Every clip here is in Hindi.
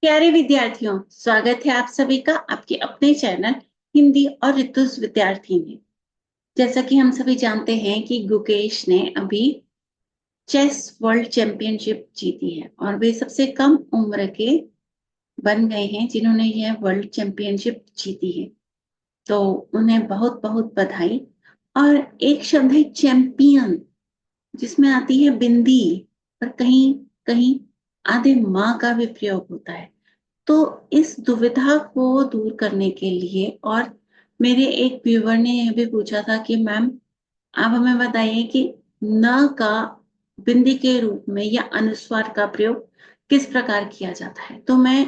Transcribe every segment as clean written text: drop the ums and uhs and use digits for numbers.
प्यारे विद्यार्थियों, स्वागत है आप सभी का आपके अपने चैनल हिंदी और ऋतुज विद्यार्थी में। जैसा कि हम सभी जानते हैं कि गुकेश ने अभी चेस वर्ल्ड चैंपियनशिप जीती है और वे सबसे कम उम्र के बन गए हैं जिन्होंने यह वर्ल्ड चैंपियनशिप जीती है। तो उन्हें बहुत बहुत बधाई। और एक शब्द है चैंपियन, जिसमें आती है बिंदी, और कहीं कहीं आधे माँ का भी प्रयोग होता है। तो इस दुविधा को दूर करने के लिए, और मेरे एक व्यूअर ने यह भी पूछा था कि मैम आप हमें बताइए कि न का बिंदी के रूप में या अनुस्वार का प्रयोग किस प्रकार किया जाता है। तो मैं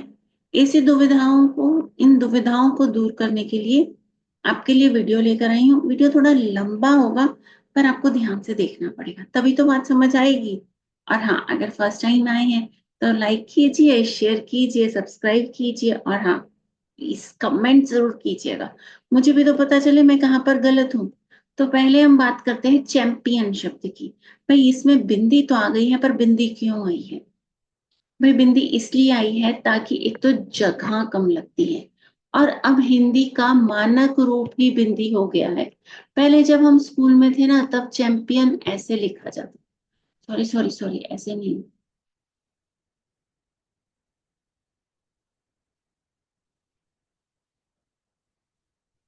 इन दुविधाओं को दूर करने के लिए आपके लिए वीडियो लेकर आई हूँ। वीडियो थोड़ा लंबा होगा, पर आपको ध्यान से देखना पड़ेगा, तभी तो बात समझ आएगी। और हाँ, अगर फर्स्ट टाइम आए हैं तो लाइक कीजिए, शेयर कीजिए, सब्सक्राइब कीजिए, और हाँ, इस कमेंट जरूर कीजिएगा, मुझे भी तो पता चले मैं कहाँ पर गलत हूँ। तो पहले हम बात करते हैं चैंपियन शब्द की। भाई इसमें बिंदी तो आ गई है, पर बिंदी क्यों आई है? भाई बिंदी इसलिए आई है ताकि एक तो जगह कम लगती है, और अब हिंदी का मानक रूप ही बिंदी हो गया है। पहले जब हम स्कूल में थे ना, तब चैंपियन ऐसे लिखा जाता। सॉरी सॉरी सॉरी, ऐसे नहीं।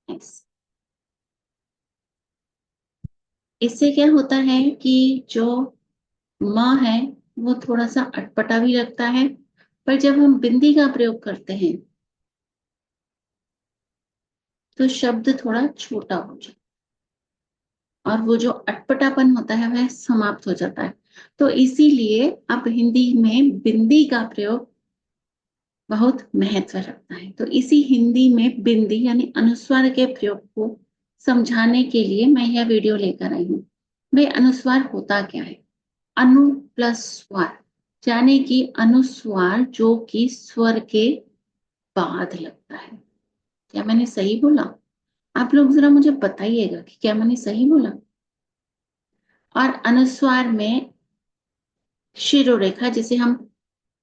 ऐसे। इससे क्या होता है कि जो माँ है वो थोड़ा सा अटपटा भी लगता है, पर जब हम बिंदी का प्रयोग करते हैं तो शब्द थोड़ा छोटा हो जाता है, और वो जो अटपटापन होता है वह समाप्त हो जाता है। तो इसीलिए अब हिंदी में बिंदी का प्रयोग बहुत महत्व रखता है। तो इसी हिंदी में बिंदी यानी अनुस्वार के प्रयोग को समझाने के लिए मैं यह वीडियो लेकर आई हूँ। भाई अनुस्वार होता क्या है? अनु प्लस स्वर, यानी कि अनुस्वार जो कि स्वर के बाद लगता है। क्या मैंने सही बोला? आप लोग जरा मुझे बताइएगा कि क्या मैंने सही बोला। और अनुस्वार में शिरोरेखा, जिसे हम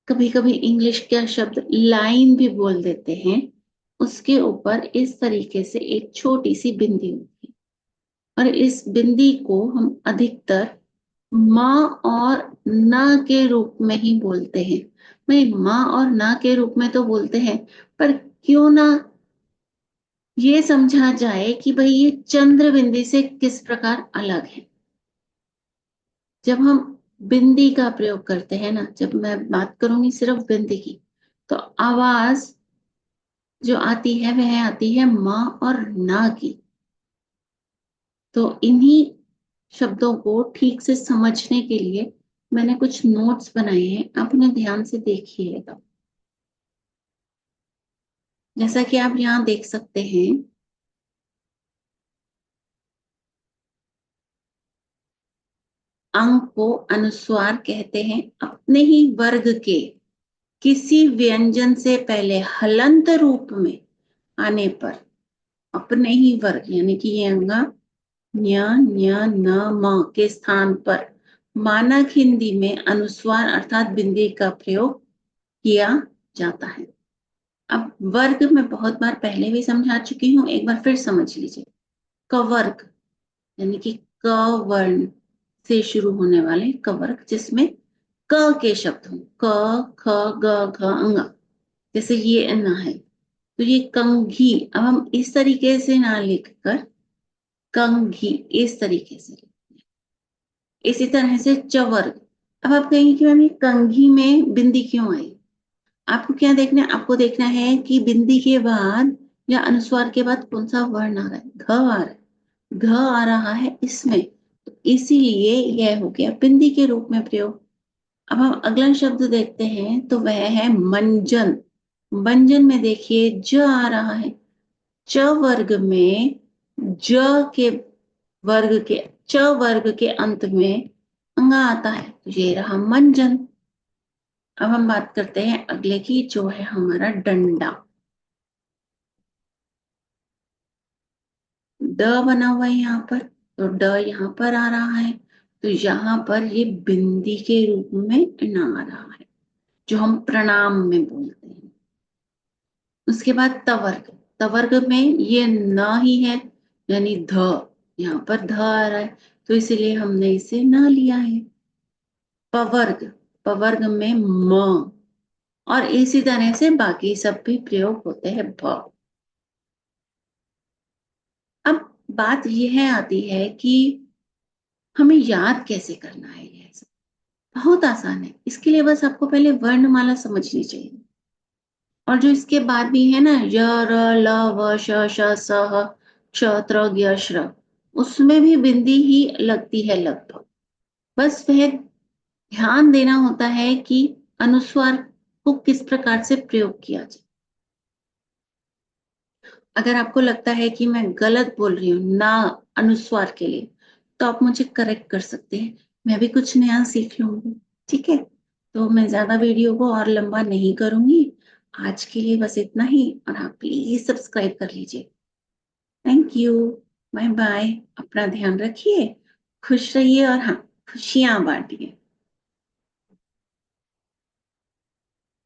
कभी कभी इंग्लिश का शब्द लाइन भी बोल देते हैं, उसके ऊपर इस तरीके से एक छोटी सी बिंदी होती है, और इस बिंदी को हम अधिकतर माँ और ना के रूप में ही बोलते हैं। भाई माँ और ना के रूप में तो बोलते हैं, पर क्यों ना ये समझा जाए कि भाई ये चंद्र बिंदी से किस प्रकार अलग है। जब हम बिंदी का प्रयोग करते हैं ना, जब मैं बात करूंगी सिर्फ बिंदी की, तो आवाज जो आती है वह आती है माँ और ना की। तो इन्हीं शब्दों को ठीक से समझने के लिए मैंने कुछ नोट्स बनाए हैं, आप उन्हें ध्यान से देखिएगा। जैसा कि आप यहाँ देख सकते हैं, अंक को अनुस्वार कहते हैं अपने ही वर्ग के किसी व्यंजन से पहले हलंत रूप में आने पर। अपने ही वर्ग यानी कि ये अंगा न्य न्य न म के स्थान पर मानक हिंदी में अनुस्वार अर्थात बिंदी का प्रयोग किया जाता है। अब वर्ग मैं बहुत बार पहले भी समझा चुकी हूँ, एक बार फिर समझ लीजिए। कवर्ग यानी कि क वर्ण से शुरू होने वाले कवर्ग, जिसमें क के शब्द हों, क ख ग घ अंग, जैसे ये ना है तो ये कंघी। अब हम इस तरीके से ना लिखकर कंघी इस तरीके से लिखते हैं। इसी तरह से चवर्ग। अब आप कहेंगे कि मैम ये कंघी में बिंदी क्यों आई? आपको क्या देखना है? आपको देखना है कि बिंदी के बाद या अनुस्वार के बाद कौन सा वर्ण आ रहा है। घ आ रहा है, घ आ रहा है इसमें, तो इसीलिए यह हो गया बिंदी के रूप में प्रयोग। अब हम अगला शब्द देखते हैं तो वह है मंजन। मंजन में देखिए ज आ रहा है, च वर्ग में ज के वर्ग के च वर्ग के अंत में अंगा आता है, तो ये रहा मंजन। अब हम बात करते हैं अगले की, जो है हमारा डंडा। ड बना हुआ है यहाँ पर, तो ड यहाँ पर आ रहा है, तो यहाँ पर ये बिंदी के रूप में ना आ रहा है, जो हम प्रणाम में बोलते हैं। उसके बाद तवर्ग, तवर्ग में ये न ही है, यानी ध, यहाँ पर ध आ रहा है, तो इसीलिए हमने इसे न लिया है। पवर्ग, पवर्ग में म, और इसी तरह से बाकी सब भी प्रयोग होते हैं भ। अब बात यह आती है कि हमें याद कैसे करना है। ये बहुत आसान है, इसके लिए बस आपको पहले वर्णमाला समझनी चाहिए। और जो इसके बाद भी है ना, य र ल व श श स ह क्ष त्र ज्ञ श्र, उसमें भी बिंदी ही लगती है लगभग। बस वह ध्यान देना होता है कि अनुस्वार को किस प्रकार से प्रयोग किया जाए। अगर आपको लगता है कि मैं गलत बोल रही हूँ ना अनुस्वार के लिए, तो आप मुझे करेक्ट कर सकते हैं, मैं भी कुछ नया सीख लूंगी। ठीक है, तो मैं ज्यादा वीडियो को और लंबा नहीं करूंगी, आज के लिए बस इतना ही, और आप प्लीज सब्सक्राइब कर लीजिए। थैंक यू, बाय बाय, अपना ध्यान रखिए, खुश रहिए, और हाँ, खुशियां बांटिए।